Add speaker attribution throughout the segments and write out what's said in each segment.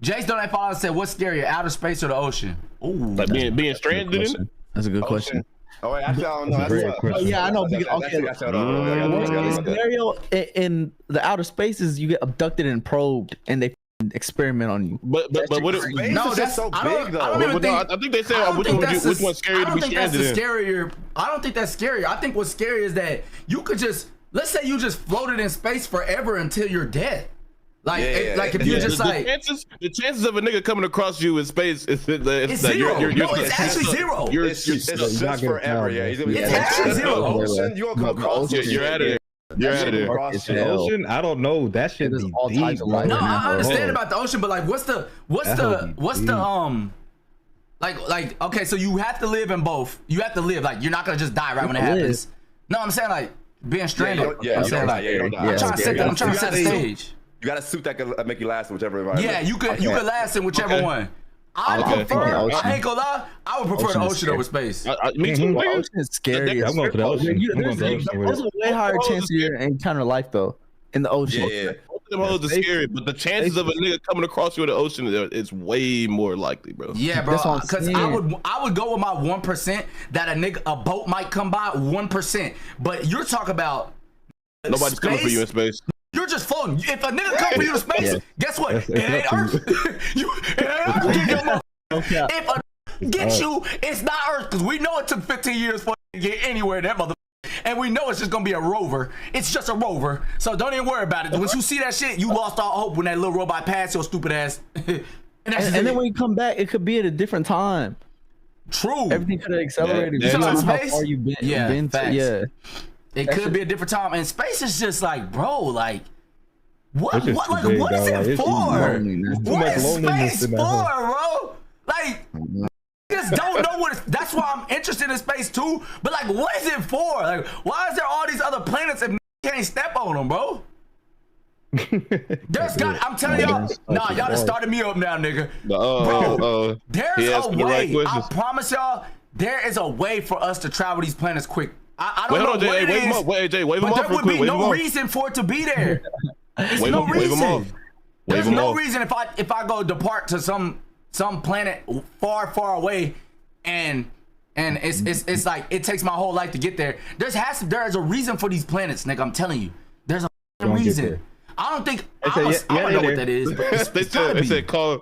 Speaker 1: Jace don't follow said, "What's scarier, outer space or the ocean?"
Speaker 2: Ooh, like being stranded in it.
Speaker 3: That's a good question.
Speaker 4: Oh wait, actually, I don't know.
Speaker 3: Oh, yeah, I know. Okay, scenario in the outer spaces, you get abducted and probed, and they experiment on you.
Speaker 2: But what?
Speaker 4: No, that's so big though.
Speaker 2: I think they said which one's scary to be stranded in.
Speaker 1: Scarier. I don't think that's scary. I think what's scary is that you could just, let's say you just floated in space forever until you're dead. Like, like if you just like
Speaker 2: the chances of a nigga coming across you in space it's
Speaker 1: zero. It's actually zero.
Speaker 4: It's just forever. Yeah,
Speaker 1: it's actually zero.
Speaker 4: You gonna come across?
Speaker 2: You're out of there. You're out of there.
Speaker 5: The ocean, I don't know. That shit is all types of life.
Speaker 1: No, I understand about the ocean, but like, what's the like? Okay, so you have to live in both. You have to live. Like, you're not gonna just die right when it happens. No, I'm saying like being stranded. I'm trying to set the stage.
Speaker 4: You got a suit that can make you last in whichever environment.
Speaker 1: Yeah, you could last in whichever one. I ain't gonna lie, I would prefer the ocean over space.
Speaker 2: Me too.
Speaker 3: The ocean is scary.
Speaker 5: I'm going for the ocean.
Speaker 3: There's a way higher chance of your encounter life though in the ocean.
Speaker 2: Yeah. Both of them hoes are scary, but the chances of a nigga coming across you in the ocean is way more likely, bro.
Speaker 1: Yeah, bro. Because I would go with my 1% that a boat might come by 1%, but you're talking about
Speaker 2: nobody's coming for you in space.
Speaker 1: You're just floating. If a nigga come for you to space, guess what? It ain't Earth. If a get you, it's not Earth, because we know it took 15 years for it to get anywhere, that mother. And we know it's just gonna be a rover. It's just a rover. So don't even worry about it. Once you see that shit, you lost all hope when that little robot passed your stupid ass. and
Speaker 3: then when you come back, it could be at a different time.
Speaker 1: True.
Speaker 3: Everything could have accelerated.
Speaker 1: You
Speaker 3: how
Speaker 1: space?
Speaker 3: far you been.
Speaker 1: Yeah. It could be a different time, and space is just like, bro, like, what is it for? What is space for, bro? Like, just don't know what. That's why I'm interested in space too. But like, what is it for? Like, why is there all these other planets if can't step on them, bro? There's got. I'm telling y'all, nah, y'all just started me up now, nigga. Bro, there's a way. I promise y'all, there is a way for us to travel these planets quick. I don't know what it is,
Speaker 2: but there would
Speaker 1: be no reason for it to be there. There's no reason. There's no reason if I go depart to some planet far away, and it's like it takes my whole life to get there. There is a reason for these planets, nigga. I'm telling you, there's a reason. I don't think I don't know what that is.
Speaker 2: It said call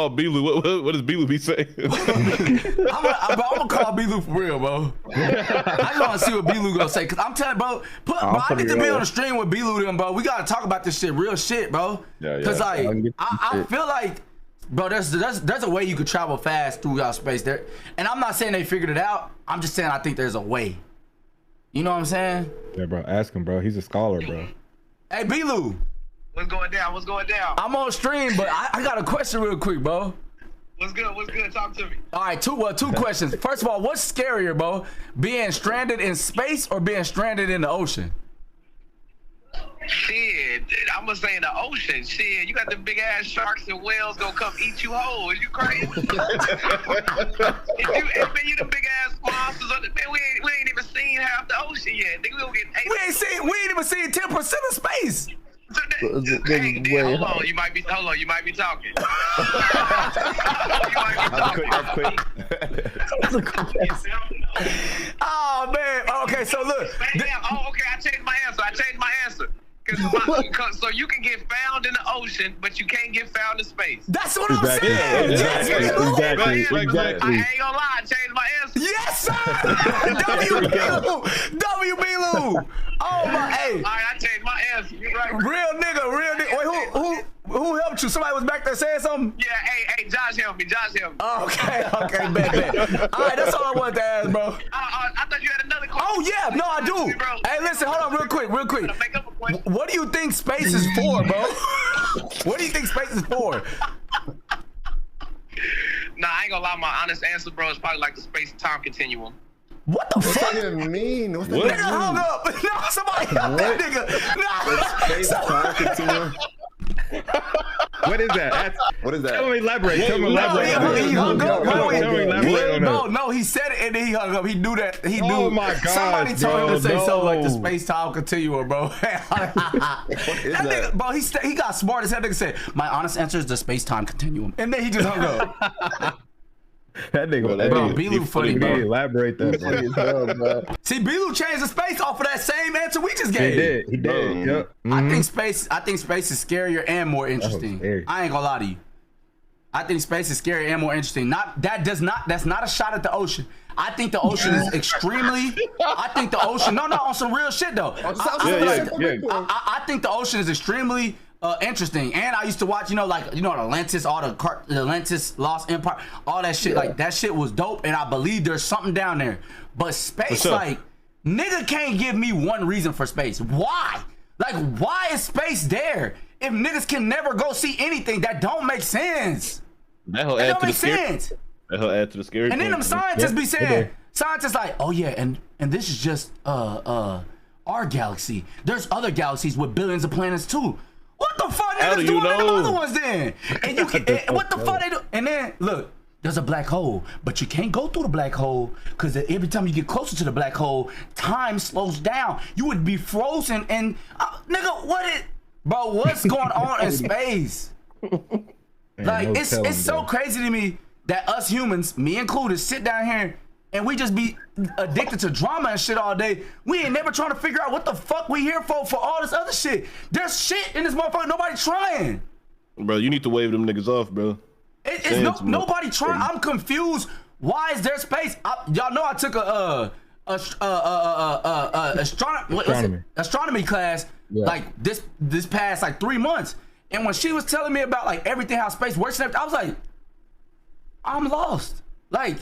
Speaker 2: Bilu. What does Bilu be saying?
Speaker 1: I'm gonna call Bilu for real, bro. I just want to see what Bilu gonna say, cause I'm telling, bro. I need to be on the stream with Bilu, them, bro. We gotta talk about this shit, real shit, bro. Cause like I feel like, bro, there's a way you could travel fast throughout space there, and I'm not saying they figured it out. I'm just saying I think there's a way. You know what I'm saying?
Speaker 5: Yeah, bro. Ask him, bro. He's a scholar, bro.
Speaker 1: Hey, Bilu.
Speaker 6: What's going down? What's going down?
Speaker 1: I'm on stream, but I got a question real quick, bro.
Speaker 6: What's good? What's good? Talk to me.
Speaker 1: All right, two questions. First of all, what's scarier, bro? Being stranded in space or being stranded in the ocean?
Speaker 6: Shit, I'm gonna say in the ocean. Shit, you got the big ass sharks and whales gonna come eat you whole. You crazy? You the big ass monsters. Man, we ain't even seen half the ocean yet. Nigga, we gonna get.
Speaker 1: We ain't even seen 10% of space.
Speaker 6: Hold on, you might be talking.
Speaker 1: Oh man. Okay, so look.
Speaker 6: Okay, I changed my answer. So you can get found in the ocean, but you can't get found in space.
Speaker 1: That's what I'm saying.
Speaker 5: Exactly.
Speaker 6: I ain't gonna lie, I changed my answer.
Speaker 1: Yes, sir. W. Bilu. Oh my, hey.
Speaker 6: All right, I changed my answer. You're right.
Speaker 1: Real nigga. Wait, who helped you? Somebody was back there saying something?
Speaker 6: Yeah, hey, Josh helped me.
Speaker 1: Okay, bet. All right, that's all I wanted to ask, bro.
Speaker 6: I thought you had another question.
Speaker 1: Oh yeah, no, I do. Hey, listen, hold on, real quick. What do you think space is for, bro? What do you think space is for?
Speaker 6: Nah, I ain't gonna lie. My honest answer, bro, is probably like the space-time continuum.
Speaker 1: What the fuck?
Speaker 4: What does that mean? What
Speaker 1: nigga hung up. No, somebody help that nigga.
Speaker 4: Space-time continuum.
Speaker 5: What is that?
Speaker 4: What is that?
Speaker 5: Tell me elaborate. Tell me elaborate.
Speaker 1: He hung up.
Speaker 5: No,
Speaker 1: he said it and then he hung up. He knew that. He knew.
Speaker 5: Oh my God!
Speaker 1: Somebody told him to say something like the space-time continuum, bro. That nigga, bro, he got smart as hell. Nigga said, "My honest answer is the space-time continuum," and then he just hung up.
Speaker 5: That nigga,
Speaker 1: bro, B-Lou funny, bro.
Speaker 5: Elaborate that, bro.
Speaker 1: See, B-Lou changed the space off of that same answer we just gave.
Speaker 5: He did. Yep.
Speaker 1: I think space is scarier and more interesting. I ain't gonna lie to you. I think space is scarier and more interesting. That's not a shot at the ocean. I think the ocean is extremely. I think the ocean. No, on some real shit though. I think the ocean is extremely interesting. And I used to watch, Atlantis, all the Atlantis, Lost Empire, all that shit. Like that shit was dope, and I believe there's something down there. But space, like, nigga can't give me one reason for space. Why? Like, why is space there? If niggas can never go see anything, that don't make sense.
Speaker 2: That don't make sense. That'll add to the scary.
Speaker 1: And then them scientists be saying, scientists like, oh yeah, and this is just our galaxy. There's other galaxies with billions of planets too. What the fuck niggas doing in the other ones then? And you can, what the fuck they do? And then look, there's a black hole, but you can't go through the black hole because every time you get closer to the black hole, time slows down. You would be frozen and nigga, what's going on in space? Like it's so crazy to me that us humans, me included, sit down here and we just be addicted to drama and shit all day. We ain't never trying to figure out what the fuck we here for all this other shit. There's shit in this motherfucker. Nobody trying.
Speaker 2: Bro, you need to wave them niggas off, bro.
Speaker 1: It's nobody trying. I'm confused. Why is there space? Y'all know I took astronomy class like this past like 3 months, and when she was telling me about like everything, how space works and everything, I was like, I'm lost. Like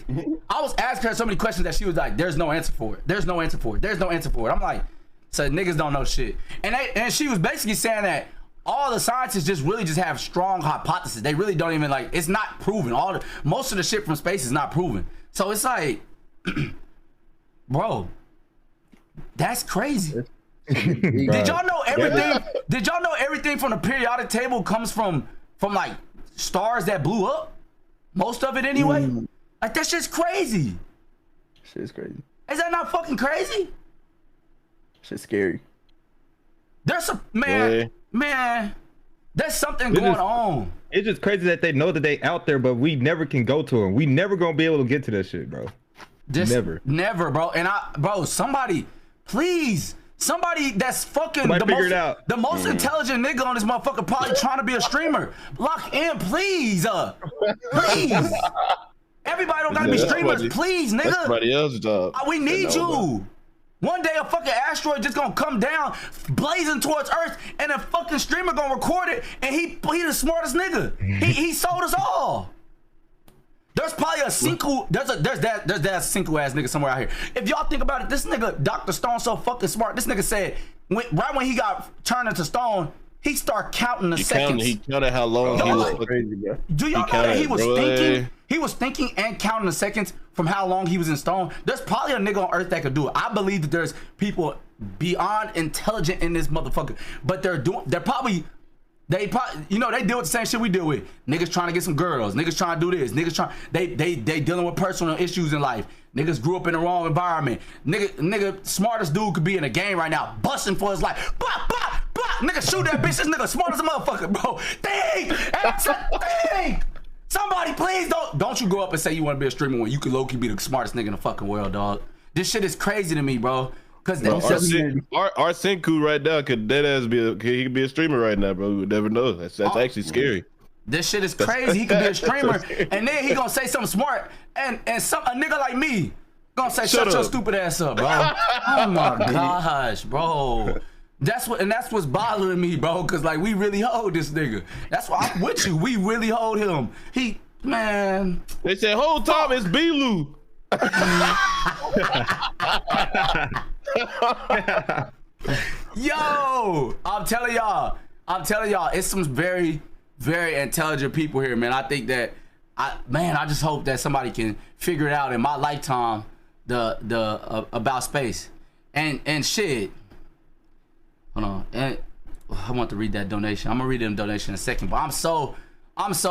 Speaker 1: I was asking her so many questions that she was like, there's no answer for it. There's no answer for it. There's no answer for it. I'm like, so niggas don't know shit. And she was basically saying that all the scientists just really have strong hypotheses. They really don't even like, it's not proven. Most of the shit from space is not proven. So it's like, bro, that's crazy. Did y'all know everything? Did y'all know everything from the periodic table comes from like stars that blew up? Most of it anyway. Like that shit's crazy.
Speaker 3: Shit's crazy.
Speaker 1: Is that not fucking crazy?
Speaker 3: Shit's scary.
Speaker 1: There's some man. There's something going on.
Speaker 5: It's just crazy that they know that they out there, but we never can go to them. We never gonna be able to get to that shit, bro.
Speaker 1: Never, bro. And somebody, please. Somebody that's fucking the most intelligent nigga on this motherfucker probably trying to be a streamer. Lock in, please. Please. Everybody don't gotta be streamers, please, nigga.
Speaker 2: Everybody else's job.
Speaker 1: We need you. One day a fucking asteroid just gonna come down, blazing towards Earth, and a fucking streamer gonna record it, and he the smartest nigga. He sold us all. There's probably a single, there's that single ass nigga somewhere out here. If y'all think about it, this nigga, Dr. Stone, so fucking smart. This nigga said, right when he got turned into stone, he started counting the seconds.
Speaker 2: He counted how long he was crazy, bro.
Speaker 1: Do y'all know that he was thinking? He was thinking and counting the seconds from how long he was in stone. There's probably a nigga on Earth that could do it. I believe that there's people beyond intelligent in this motherfucker, but they deal with the same shit we deal with. Niggas trying to get some girls. Niggas trying to do this. They dealing with personal issues in life. Niggas grew up in the wrong environment. Nigga, smartest dude could be in a game right now, busting for his life. Blah, blah, blah. Nigga, shoot that bitch. This nigga smart as a motherfucker, bro. Think. Somebody, please don't you go up and say you want to be a streamer when you could low-key be the smartest nigga in the fucking world, dog. This shit is crazy to me, bro. Cause
Speaker 2: our Senku right now could deadass he could be a streamer right now, bro. We would never know. That's actually scary.
Speaker 1: This shit is crazy. He could be a streamer, and then he gonna say something smart, and a nigga like me gonna say shut your stupid ass up, bro. Oh my gosh, bro. That's what's bothering me, bro. Cause like we really hold this nigga. That's why I'm with you. We really hold him. Man.
Speaker 2: They said whole time it's B-Lou.
Speaker 1: Yo, I'm telling y'all, it's some very, very intelligent people here, man. I think that, I just hope that somebody can figure it out in my lifetime, the about space, and shit. Hold on, and I want to read that donation. I'm gonna read them donation in a second, but I'm so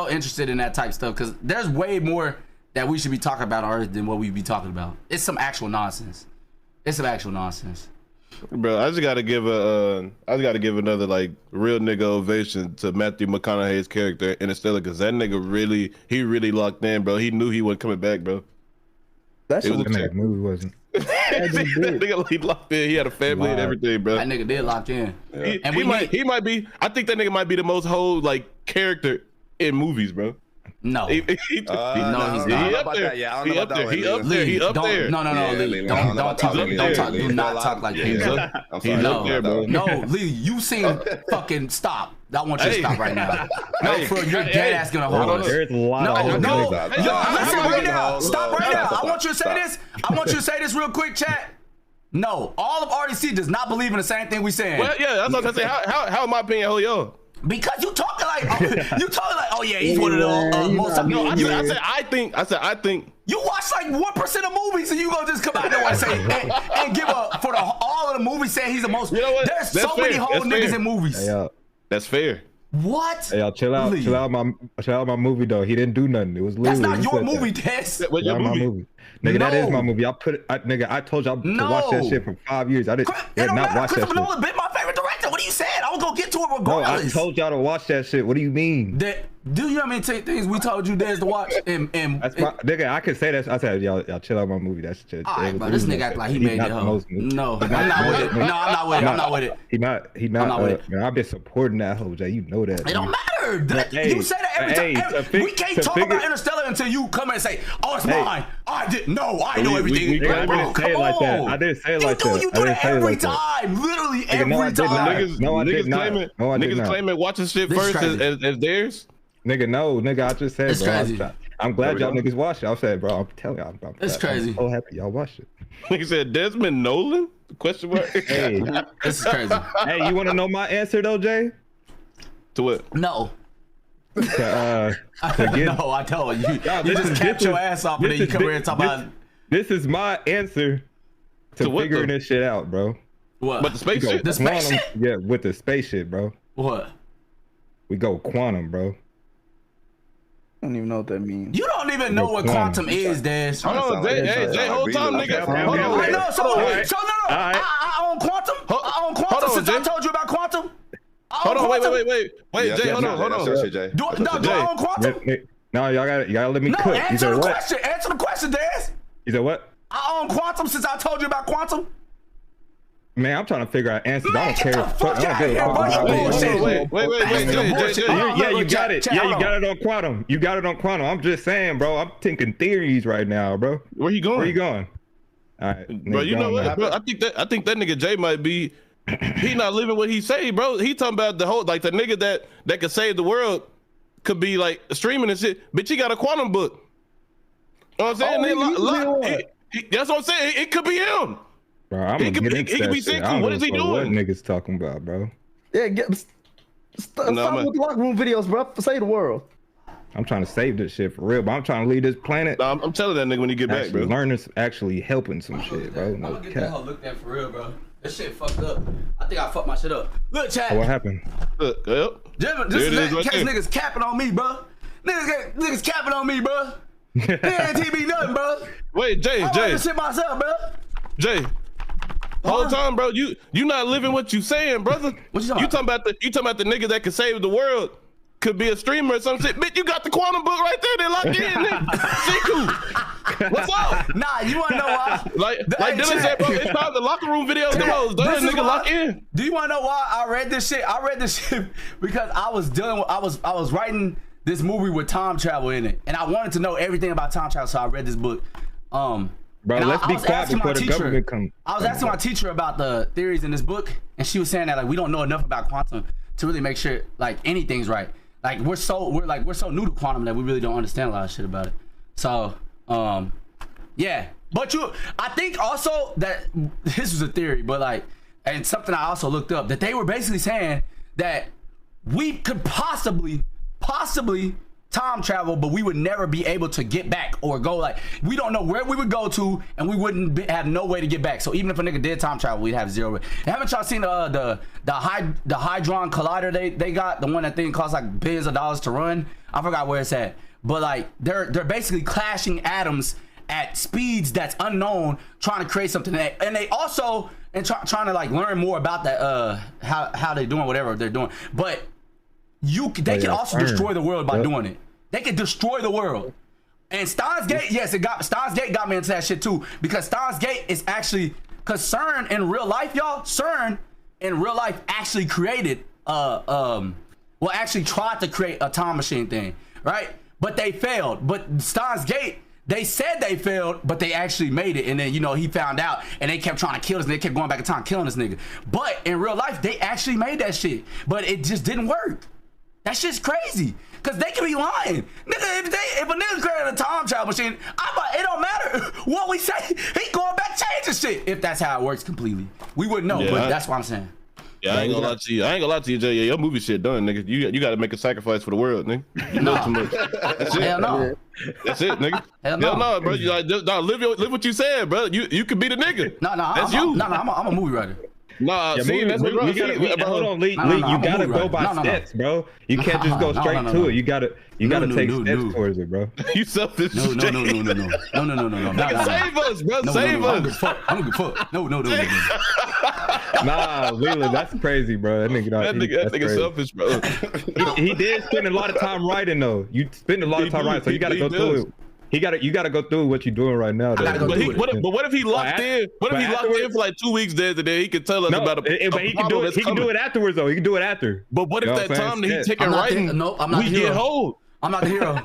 Speaker 1: interested in that type of stuff because there's way more that we should be talking about on Earth than what we be talking about. It's some actual nonsense.
Speaker 2: Bro, I just gotta give another like real nigga ovation to Matthew McConaughey's character in Interstellar because that nigga really locked in, bro. He knew he wasn't coming back, bro.
Speaker 3: That shit
Speaker 5: was a movie, wasn't.
Speaker 2: That nigga, he locked in. He had a family and everything, bro.
Speaker 1: That nigga did lock in.
Speaker 2: Yeah. And he might be. I think that nigga might be the most whole like character in movies, bro.
Speaker 1: No.
Speaker 2: No, he's not.
Speaker 4: He up there. Yeah, I don't know about that.
Speaker 2: He up there.
Speaker 1: No, Lee. Don't talk. Do not talk like him.
Speaker 4: He's up there, bro.
Speaker 1: No, Lee, you seen fucking stop. I want you to stop right now. No, for your dead ass gonna hold us.
Speaker 5: There's a lot of
Speaker 1: No, listen right now. Stop right now. I want you to say this. I want you to say this real quick, chat. No, all of RDC does not believe in the same thing we saying.
Speaker 2: Well, yeah, that's what I say. How in my opinion, hold on?
Speaker 1: Because you talking like, oh yeah, he's one of the most.
Speaker 2: No, I said I think.
Speaker 1: You watch like 1% of movies, and you gonna just come out there and say and give a for all of the movies saying he's the most.
Speaker 2: You know what?
Speaker 1: There's so many whole niggas in movies.
Speaker 5: Hey,
Speaker 2: that's fair.
Speaker 1: What?
Speaker 5: Hey, y'all chill out my movie though. He didn't do nothing. It was literally.
Speaker 1: That's not your movie, Tess.
Speaker 2: What's your movie?
Speaker 5: Nigga, that is my movie. I told y'all to watch that shit for 5 years. I did not watch that shit.
Speaker 1: Nolan been my favorite director. What are you saying? I was gonna get to it regardless.
Speaker 5: No, I told y'all to watch that shit. What do you mean?
Speaker 1: Do you know how many things we told you there's to watch?
Speaker 5: Nigga, I can say that. I said y'all chill out my movie. That's shit.
Speaker 1: All right, but this nigga act like he made it. No, I'm not with it. He not.
Speaker 5: I'm not with it. Man, I've been supporting that whole Jay. You know that.
Speaker 1: It don't matter. You say that every time. We can't talk about Interstellar until you come and say, "Oh, it's mine." I know everything.
Speaker 5: I didn't say it like that.
Speaker 1: You do that every time. Literally every time.
Speaker 2: Niggas claiming watching shit first as theirs.
Speaker 5: Nigga, I just said,
Speaker 1: it's
Speaker 5: bro.
Speaker 1: Crazy.
Speaker 5: I'm glad y'all niggas watched it. I said, bro, I'm telling y'all.
Speaker 1: It's crazy.
Speaker 5: I'm so happy y'all watched it.
Speaker 2: He said Desmond Nolan? Question mark.
Speaker 5: Hey,
Speaker 1: this is crazy.
Speaker 5: Hey, you want to know my answer though, Jay?
Speaker 2: To what?
Speaker 1: No.
Speaker 5: No,
Speaker 1: I told you. You just kept your ass off and then you come here and talk about.
Speaker 5: This is my answer to figuring this shit out, bro.
Speaker 1: What?
Speaker 2: But the spaceship?
Speaker 1: The spaceship?
Speaker 5: Yeah, with the spaceship, bro.
Speaker 1: What?
Speaker 5: We go quantum, bro.
Speaker 3: I don't even know what that means.
Speaker 1: You don't even know what quantum is, Dash.
Speaker 2: Hold on, Jay, hold time, nigga. Hold on.
Speaker 1: I know, so no. I own quantum. I own quantum since I told you about quantum.
Speaker 2: Hold on, wait, Jay, hold on.
Speaker 1: Do I own quantum?
Speaker 5: No, y'all gotta let me cook.
Speaker 1: Answer the question. Answer the question, Dash.
Speaker 5: You said what?
Speaker 1: I own quantum since I told you about quantum.
Speaker 5: Man, I'm trying to figure out answers.
Speaker 1: Man,
Speaker 5: I don't care.
Speaker 1: Wait.
Speaker 5: Yeah, you got it. Yeah, you got it on quantum. You got it on quantum. I'm just saying, bro. I'm thinking theories right now, bro.
Speaker 2: Where you going?
Speaker 5: All right,
Speaker 2: bro. You know what? Bro, I think that nigga Jay might be. He not living what he say, bro. He talking about the whole like the nigga that could save the world could be like streaming and shit. Bitch, he got a quantum book. You know what I'm saying? That's what I'm saying. It could be him.
Speaker 5: Bro, I'm gonna get into that shit.
Speaker 2: What is he doing?
Speaker 5: What niggas talking about, bro?
Speaker 3: Yeah, stop with the locker room videos, bro. Save the world.
Speaker 5: I'm trying to save this shit for real, but I'm trying to leave this planet.
Speaker 2: Nah, I'm telling that nigga when he get back, bro.
Speaker 5: Learners actually helping some shit, bro.
Speaker 1: I'm gonna get that hoe looked at for real, bro. This shit fucked up. I think I fucked my shit up. Look, chat.
Speaker 5: What happened?
Speaker 2: Look,
Speaker 1: this is niggas capping on me, bro. Niggas capping on me, bro. He ain't TV nothing, bro.
Speaker 2: Wait, Jay.
Speaker 1: I this shit myself, bro.
Speaker 2: Jay. Whole time, bro. You not living what you saying, brother.
Speaker 1: What you talking
Speaker 2: about? You talking about the nigga that could save the world? Could be a streamer or some shit. Bitch, you got the quantum book right there. They locked in, nigga. Siku. What's up?
Speaker 1: Nah, you wanna know why?
Speaker 2: Like Dylan said, bro, it's time the locker room videos. The most done, nigga, lock in.
Speaker 1: Do you wanna know why I read this shit? I read this shit because I was writing this movie with time travel in it, and I wanted to know everything about time travel, so I read this book.
Speaker 5: Bro, let's be quiet before the government comes.
Speaker 1: I was asking my teacher about the theories in this book, and she was saying that like we don't know enough about quantum to really make sure like anything's right. Like we're so new to quantum that we really don't understand a lot of shit about it. So yeah. But I think also that this was a theory, but like, and something I also looked up, that they were basically saying that we could possibly time travel, but we would never be able to get back or go. Like, we don't know where we would go to, and we wouldn't have no way to get back. So even if a nigga did time travel, we'd have zero. And haven't y'all seen the Hadron Collider they got? The one that thing costs like billions of dollars to run. I forgot where it's at, but like they're basically clashing atoms at speeds that's unknown, trying to create something. And they also trying to like learn more about that how they doing whatever they're doing. But they can also destroy the world by doing it. They can destroy the world. And Steins Gate, yes, Steins Gate got me into that shit too, because Steins Gate is actually, because CERN in real life, y'all, CERN in real life actually created actually tried to create a time machine thing, right? But they failed. But Steins Gate, they said they failed, but they actually made it. And then, you know, he found out, and they kept trying to kill us, and they kept going back in time killing this nigga. But in real life, they actually made that shit, but it just didn't work. That shit's crazy, cause they can be lying. Nigga, if a nigga created a time travel machine, it don't matter what we say. He going back changing shit. If that's how it works completely, we wouldn't know. Yeah, but that's what I'm saying.
Speaker 2: Yeah, I ain't gonna lie to you. I ain't gonna lie to you, Jay. Yeah, your movie shit done, nigga. You got to make a sacrifice for the world, nigga. You know too much. That's it.
Speaker 1: Hell no.
Speaker 2: That's it, nigga.
Speaker 1: Hell no,
Speaker 2: bro. You like, live what you said, bro. You could be the nigga.
Speaker 1: No,
Speaker 2: that's you.
Speaker 1: No, I'm a movie writer.
Speaker 2: Nah, see, that's what
Speaker 5: hold on, Lee. You gotta go by steps, bro. You can't just go straight to it. You gotta take steps towards it, bro.
Speaker 2: You selfish.
Speaker 1: No.
Speaker 2: Nigga, save us, bro. Save us.
Speaker 1: I'm gonna fuck. No.
Speaker 5: Nah, Leland, that's crazy, bro. That nigga
Speaker 2: selfish, bro.
Speaker 5: He did spend a lot of time writing, though. You spend a lot of time writing, so you gotta go through it. You gotta go through what you're doing right now.
Speaker 2: But what if he locked in? What if he locked in for like 2 weeks there today? He could tell us about it.
Speaker 5: But he can do it. He can do it afterwards, though. He can do it after.
Speaker 2: But what if that time that he taking writing?
Speaker 1: No, I'm not the hero.
Speaker 2: We get hold.
Speaker 1: I'm not the hero.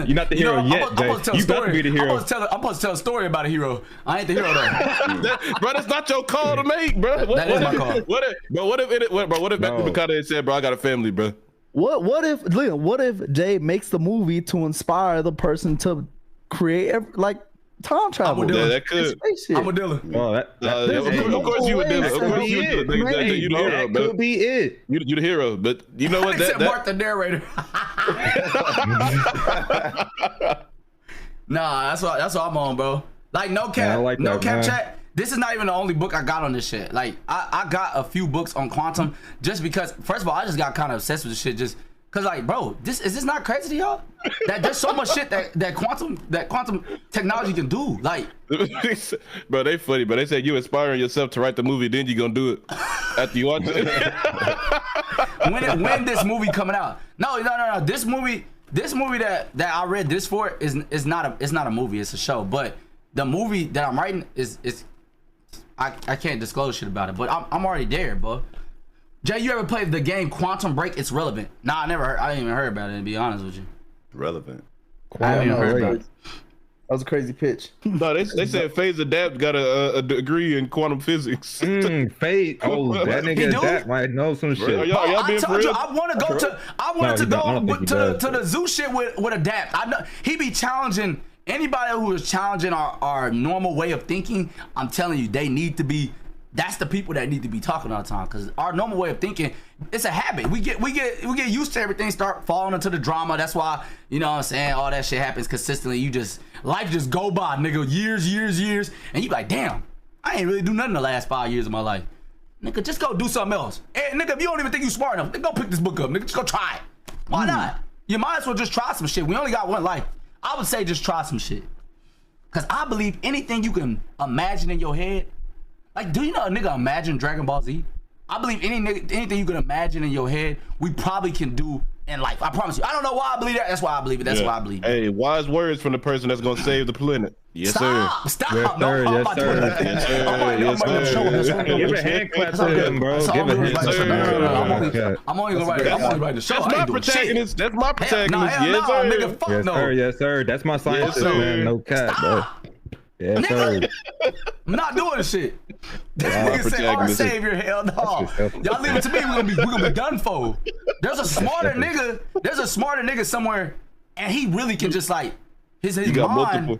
Speaker 5: You're not the hero yet, Jay. You got to be the hero.
Speaker 1: I'm supposed to tell a story about a hero. I ain't the hero though.
Speaker 2: Bro, that's not your call to make, bro.
Speaker 1: That is my call.
Speaker 2: What if Matthew McConaughey said, bro, I got a family, bro?
Speaker 3: What if Jay makes the movie to inspire the person to create like time travel?
Speaker 2: Yeah, that could.
Speaker 1: I'm a dealer.
Speaker 5: Oh,
Speaker 2: of course you would do it. Of course you would do it. You the hero, bro.
Speaker 5: Could be it.
Speaker 2: You the hero, but you know what?
Speaker 1: That Mark the narrator. Nah, that's what I'm on, bro. Like no cap,
Speaker 5: like
Speaker 1: no
Speaker 5: that,
Speaker 1: cap
Speaker 5: man.
Speaker 1: chat. This is not even the only book I got on this shit. Like I got a few books on quantum just because. First of all, I just got kind of obsessed with this shit just. Cause like, bro, is this not crazy to y'all? That there's so much shit that quantum technology can do. Like,
Speaker 2: bro, they funny, but they said you inspiring yourself to write the movie, then you gonna do it after you watch it.
Speaker 1: when this movie coming out? No. This movie that I read this for is not a movie. It's a show. But the movie that I'm writing is I can't disclose shit about it. But I'm already there, bro. Jay, you ever played the game Quantum Break? It's relevant. Nah, I didn't even heard about it, to be honest with you.
Speaker 4: Relevant.
Speaker 1: I haven't even heard about it.
Speaker 3: That was a crazy pitch.
Speaker 2: No, they said Phase Adapt got a degree in quantum physics.
Speaker 5: Phase. Oh, that nigga Adapt might know some shit.
Speaker 2: Y'all being for real?
Speaker 1: I wanted to go to the zoo shit with Adapt. I know he be challenging anybody who is challenging our normal way of thinking. I'm telling you, they need to be. That's the people that need to be talking all the time, because our normal way of thinking, it's a habit. We get used to everything, start falling into the drama. That's why, you know what I'm saying, all that shit happens consistently. Life just go by, nigga, years, and you like, damn, I ain't really do nothing the last 5 years of my life. Nigga, just go do something else. And nigga, if you don't even think you smart enough, then go pick this book up, nigga, just go try it. Why not? You might as well just try some shit. We only got one life. I would say just try some shit. Because I believe anything you can imagine in your head. Like, do you know a nigga imagine Dragon Ball Z? I believe anything you can imagine in your head, we probably can do in life. I promise you. I don't know why I believe that. That's why I believe it. That's why I believe it.
Speaker 2: Hey, wise words from the person that's gonna save the planet. Yes,
Speaker 1: Stop.
Speaker 5: Yes, sir. Yes, sir. Give a hand clap to him, bro. Give a hand clap.
Speaker 1: I'm only gonna write the show.
Speaker 2: That's my protagonist. That's my protagonist. Yes, sir.
Speaker 1: Nigga, fuck
Speaker 5: yes,
Speaker 1: no.
Speaker 5: sir. Yes, sir. That's my scientist, man. No cap, bro. Yes, sir.
Speaker 1: I'm not doing this shit. This nigga say our savior, hell no. Y'all leave it to me, we're gonna be done for. There's a smarter nigga somewhere, and he really can just like his mind. Multiple.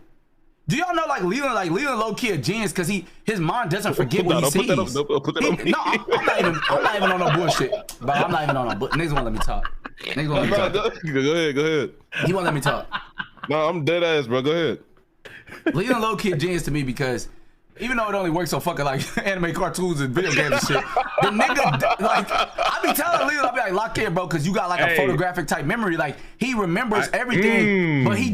Speaker 1: Do y'all know like Leland low key a genius because his mind doesn't forget what he sees. I'm not even on no bullshit. But I'm not even on no bullshit. Niggas won't let me talk. Nigga won't let me talk.
Speaker 2: Go ahead.
Speaker 1: He won't let me talk.
Speaker 2: No, I'm dead ass, bro. Go ahead.
Speaker 1: Leland low key a genius to me because even though it only works on fucking like anime cartoons and video games and shit, the nigga like I be telling Leland, I be like, lock in, bro, because you got like a photographic type memory. Like he remembers everything, but he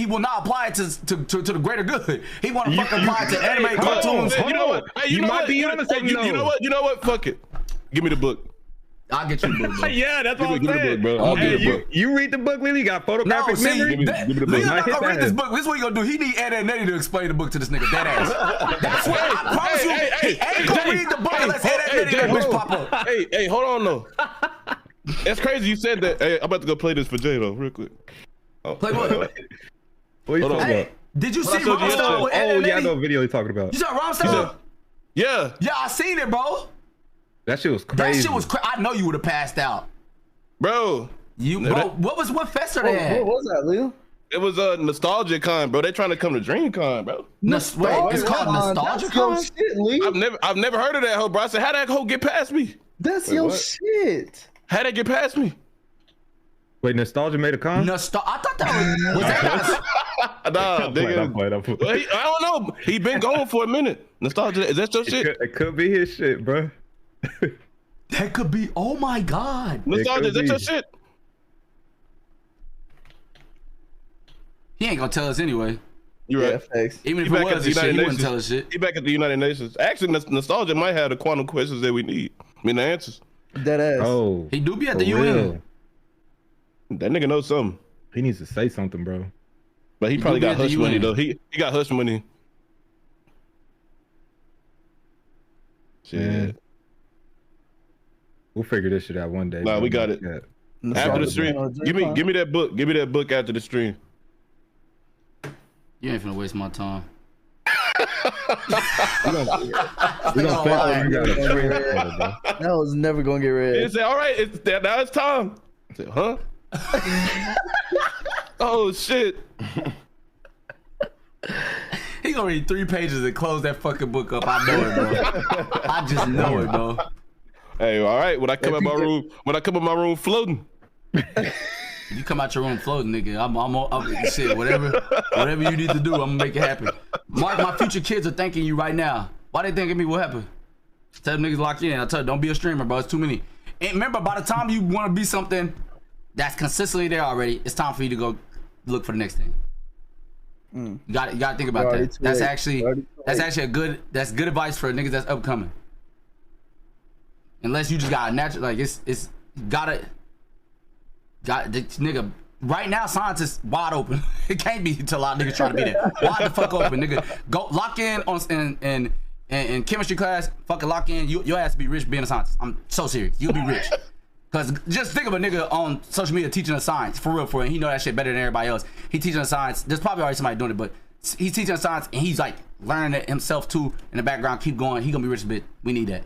Speaker 1: will not apply it to the greater good. He want to fucking apply it to anime cartoons.
Speaker 2: You know what? Hey, you might be onto something. You know what? You know what? Fuck it. Give me the book.
Speaker 1: I'll get you the book, bro.
Speaker 5: Yeah, that's what I'm saying.
Speaker 2: Hey,
Speaker 5: you read the book, Lily. You got photographic memory.
Speaker 1: Leland's not gonna read this book. This is what he gonna do. He need Ed and Nettie to explain the book to this nigga. Dead ass. That's what I promise you. He ain't gonna read the book unless Ed and Nettie that bitch pop up.
Speaker 2: Hey, hold on though. That's crazy. You said that. Hey, I'm about to go play this for Jay though, real quick.
Speaker 1: Play what?
Speaker 5: What are you talking about?
Speaker 1: Did you see Romstar with Ed and Nettie?
Speaker 5: I know what video you're talking about.
Speaker 1: You saw Romstar?
Speaker 2: Yeah.
Speaker 1: Yeah, I seen it, bro.
Speaker 5: That shit was crazy.
Speaker 1: That shit was crazy. I know you would have passed out.
Speaker 2: Bro.
Speaker 1: What fest are they at?
Speaker 3: What was that, Leo?
Speaker 2: It was a nostalgia con, bro. They trying to come to DreamCon, bro.
Speaker 1: Wait, it's called nostalgia con?
Speaker 2: I've never heard of that hoe, bro. I said, how that hoe get past me?
Speaker 3: That's your shit.
Speaker 2: How'd that get past me?
Speaker 5: Wait, nostalgia made a con?
Speaker 1: I thought that was that
Speaker 2: Nah, nigga. I don't know. He been going for a minute. Nostalgia, is that your shit?
Speaker 5: It could be his shit, bro.
Speaker 1: That could be. Oh my god.
Speaker 2: Nostalgia, is that your shit?
Speaker 1: He ain't gonna tell us anyway.
Speaker 2: You're right.
Speaker 3: Thanks.
Speaker 1: Even if it was his shit, he wouldn't tell us shit.
Speaker 2: He back at the United Nations. Actually, nostalgia might have the quantum questions that we need. I mean, the answers.
Speaker 3: Dead ass.
Speaker 5: Oh,
Speaker 1: he do be at the
Speaker 5: real.
Speaker 1: UN.
Speaker 2: That nigga knows something.
Speaker 5: He needs to say something, bro.
Speaker 2: But he probably got hush money though. He got hush money. Shit.
Speaker 5: Yeah. We'll figure this shit out one day.
Speaker 2: Nah,
Speaker 5: bro.
Speaker 2: we got it. After the stream, give me that book. Give me that book after the stream.
Speaker 1: You ain't finna waste my time.
Speaker 3: That was never gonna get read.
Speaker 2: He said, "All right, now it's time." I said, "Huh?" Oh shit!
Speaker 1: He gonna read 3 pages and close that fucking book up. I know it, bro. I just know it, bro.
Speaker 2: Hey, all right. When I come in my room floating.
Speaker 1: You come out your room floating, nigga. I'm shit. Whatever you need to do, I'm gonna make it happen. Mark, my future kids are thanking you right now. Why they thanking me? What happened? Tell them niggas lock in. I tell them, don't be a streamer, bro. It's too many. And remember, by the time you want to be something that's consistently there already, it's time for you to go look for the next thing. You got to think about that. That's actually good advice for niggas that's upcoming. Unless you just got a natural, like this nigga. Right now, science is wide open. It can't be till a lot of niggas trying to be there. Wide the fuck open, nigga. Go lock in in chemistry class. Fucking lock in. Your ass be rich being a scientist. I'm so serious. You'll be rich. Cause just think of a nigga on social media teaching us science for real, and he know that shit better than everybody else. He teaching us science. There's probably already somebody doing it, but he's teaching us science and he's like learning it himself too in the background. Keep going. He gonna be rich a bit. We need that.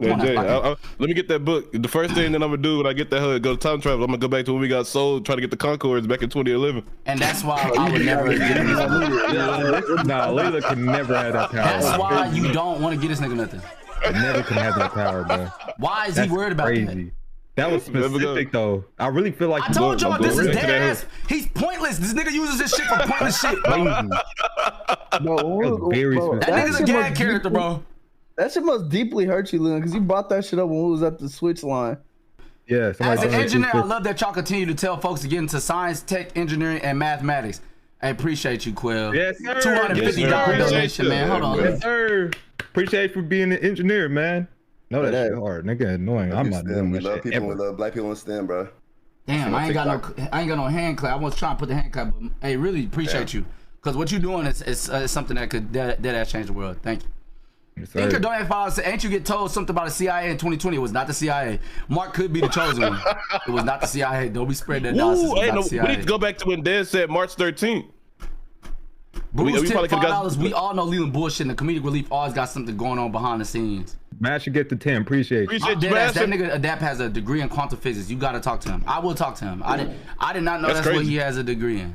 Speaker 2: Yeah, Jay, let me get that book. The first thing that I'm gonna do when I get that hood, go to time travel. I'm gonna go back to when we got sold, try to get the Concords back in 2011.
Speaker 1: And that's why I would never.
Speaker 5: Nah, Layla can never have that power.
Speaker 1: That's why you don't want to get this nigga nothing.
Speaker 5: Never can have that power, bro.
Speaker 1: Why is he worried about that?
Speaker 5: That was specific though. I really feel like
Speaker 1: I told y'all this is dead ass. He's pointless. This nigga uses this shit for pointless shit.
Speaker 5: Bro,
Speaker 1: that nigga's a gag character, bro.
Speaker 3: That shit must deeply hurt you, Leon, because you brought that shit up when we was at the switch line.
Speaker 5: Yeah.
Speaker 1: As an engineer, I love that y'all continue to tell folks to get into science, tech, engineering, and mathematics. I appreciate you, Quill.
Speaker 5: Yes, sir.
Speaker 1: $250 donation, man. Hold on.
Speaker 5: Yes, sir. Appreciate you for being an engineer, man. No, that shit hard. Nigga annoying. I'm not doing
Speaker 7: we
Speaker 5: this
Speaker 7: love
Speaker 5: shit
Speaker 7: people.
Speaker 5: ever.
Speaker 7: We love black people in STEM, bro.
Speaker 1: Damn, I ain't got no hand clap. I was trying to put the hand clap, but hey, really appreciate you. Because what you're doing is something that could dead ass change the world. Thank you.
Speaker 5: Yes,
Speaker 1: Inker don't have files. Ain't you get told something about the CIA in 2020? It was not the CIA. Mark could be the chosen one. It was not the CIA. Don't be spreading that nonsense.
Speaker 2: We need to go back to when Dad said March 13th.
Speaker 1: Bruce tip $5. We all know Leland bullshit, and the comedic relief always got something going on behind the scenes.
Speaker 5: Matt should get the 10. Appreciate you.
Speaker 1: That nigga Adapt has a degree in quantum physics. You gotta talk to him. I will talk to him. I did not know that's what he has a degree in.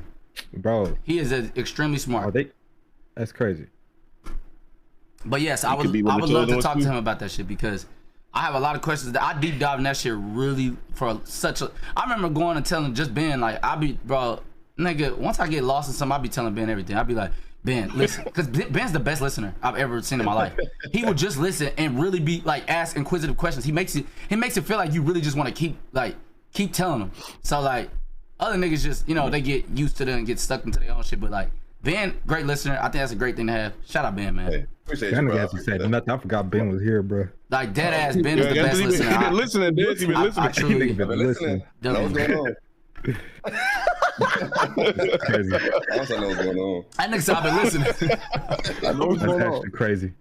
Speaker 5: Bro,
Speaker 1: he is extremely smart.
Speaker 5: That's crazy.
Speaker 1: But yes, I would love to talk to him about that shit because I have a lot of questions that I deep dive in that shit really for such a. I remember going and telling just Ben like I be bro, nigga. Once I get lost in something, I be telling Ben everything. I be like, Ben, listen, because Ben's the best listener I've ever seen in my life. He will just listen and really be like ask inquisitive questions. He makes it feel like you really just want to keep telling him. So like other niggas just they get used to it and get stuck into their own shit. But like Ben, great listener. I think that's a great thing to have. Shout out Ben, man.
Speaker 5: Hey, that nigga actually said nothing. I forgot Ben was here, bro.
Speaker 1: Like dead ass Ben is the best listener.
Speaker 2: He been listening, dude. He been listening.
Speaker 1: I truly
Speaker 5: been listening.
Speaker 4: What's going on?
Speaker 5: Crazy.
Speaker 4: I also know what's going on.
Speaker 1: That nigga said I've been listening.
Speaker 4: I know what's
Speaker 5: That's
Speaker 4: going on.
Speaker 5: actually crazy.